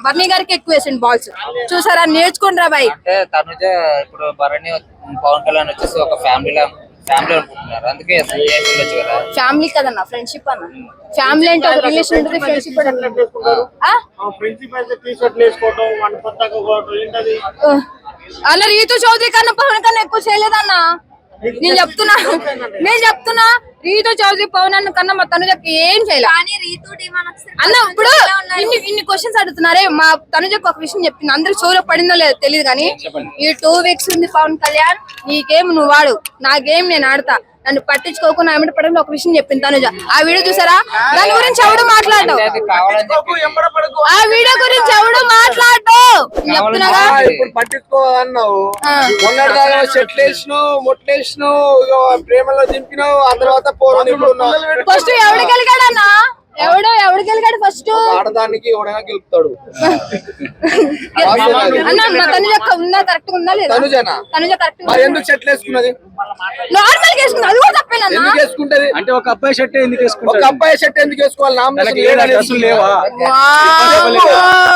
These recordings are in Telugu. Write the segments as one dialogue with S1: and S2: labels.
S1: బర్నీ గారికి ఎక్కువ వేసిండు బాల్స్. చూసారా, నేర్చుకుంటారా బాయ్.
S2: అంటే తనుజ ఇప్పుడు భరణి పవన్ కళ్యాణ్ వచ్చేసి ఒక ఫ్యామిలీ అనుకుంటున్నారు, అందుకే ఉండొచ్చు కదా.
S1: ఫ్యామిలీ కదన్నా, ఫ్రెండ్షిప్ అన్న. ఫ్యామిలీ అంటే ఒక రిలేషన్ ఉంటుంది, ఫ్రెండ్షిప్ అన్న. రీతు చౌదరి కన్నా పవన్ కన్నా ఎక్కువ చేయలేదన్నా. నేను చెప్తున్నా రీతు చౌదరి పవన్ అన్న కన్నా మా తనుజకి ఏం చేయలేదు అన్న. ఇప్పుడు ఇన్ని క్వశ్చన్స్ అడుగుతున్నారే, మా తనుజకు ఒక విషయం చెప్పింది, అందరికి చెవులో పడిందో లేదో తెలియదు కానీ, ఈ 2 weeks ఉంది పవన్ కళ్యాణ్, నీ గేమ్ నువ్వు వాడు, నా గేమ్ నేను ఆడతా, నన్ను పట్టించుకోకుండా ఆమె పడంలో ఒక విషయం చెప్పింది తనుజ. ఆ వీడియో చూసారా? దాని గురించి ఎవడు మాట్లాడటం, ఆ వీడియో గురించి ఎవడు మాట్లాడటం చెప్తున్నాగా.
S3: పట్టించుకోవన్నావు, ప్రేమలో దింపినావు, ఆ తర్వాత
S1: ఫస్ట్ ఎవడు గెలిగాడన్నా? ఎవడు గెలిగాడు ఫస్ట్?
S3: ఆడదానికి ఎవడైనా గెలుపుతాడు
S1: అన్న. మా తనుజ ఉందా, కరెక్ట్ ఉందా లేదా? తనుజ కరెక్ట్
S3: ఎందుకు షర్ట్లు వేసుకున్నది?
S1: నార్మల్ వేసుకుంది, అది కూడా తప్పేనన్నా.
S3: ఎందుకు వేసుకుంటది
S4: అంటే ఒక అబ్బాయి షర్ట్ ఎందుకు వేసుకుంటారు?
S3: ఒక అబ్బాయి షర్ట్ ఎందుకు వేసుకోవాలి?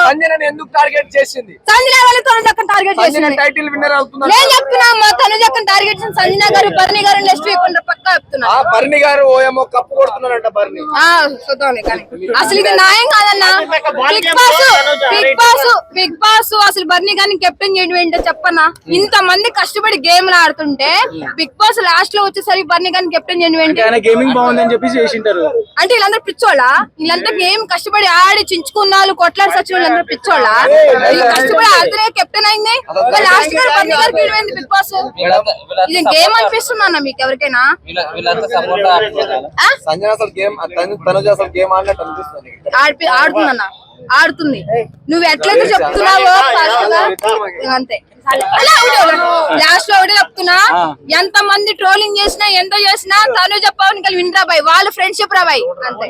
S3: సంజన ఎందుకు టార్గెట్ చేసింది?
S1: సంజన వాళ్ళు తనుజ టార్గెట్ చేసింది,
S3: టైటిల్ విన్నర్ అవుతున్నారు.
S1: నేను చెప్తున్నా, మా తనుజ టార్గెట్ చేసిన సంజన గారు, బర్నీ గారు నెక్స్ట్ వీక్ పక్కా చెప్తున్నా.
S3: బర్నీ గారు ఓఎంఓ కప్పు కొడుతున్నారంట. బర్నీ
S1: అసలు ఇది న్యాయం కాదన్నా. బిగ్ బాస్ అసలు బర్నీ గారిని కెప్టెన్ చేయడం ఏంటో చెప్పన్నా. ఇంత మంది కష్టపడి గేమ్ ఆడుతుంటే బిగ్ బాస్ లాస్ట్ లో వచ్చేసరికి బర్నీ గారిని కెప్టెన్ చేయడం ఏంటి?
S4: గేమింగ్ బాగుందని చెప్పేసి చేసింటారు.
S1: అంటే వీళ్ళందరూ పిచ్చోళ్ళా? వీళ్ళంతా గేమ్ కష్టపడి ఆడి చించుకున్నారు, కొట్లాడి సచిన వాళ్ళందరూ పిచ్చోళ్ళా? వీళ్ళు కష్టపడి ఆడితే కెప్టెన్ అయింది, లాస్ట్ గారు బర్నీ గారికి ఏమైంది బిగ్ బాస్? ఇది గేమ్ అనిపిస్తుందన్న మీకు ఎవరికైనా?
S3: సంజన అసలు గేమ్, తనుజ అసలు గేమ్ ఆడినట్టు అనిపిస్తుంది.
S1: ఆడుతుందన్న, ఆడుతుంది. నువ్వు ఎట్లయితే చెప్తున్నావో అంతే. లాస్ట్ లో ఒకటి చెప్తున్నా, ఎంత మంది ట్రోలింగ్ చేసినా ఎంత చేసినా తనుజ పవన్ కలిసి వినరా బాయ్, వాళ్ళు ఫ్రెండ్షిప్ రా బాయ్ అంతే.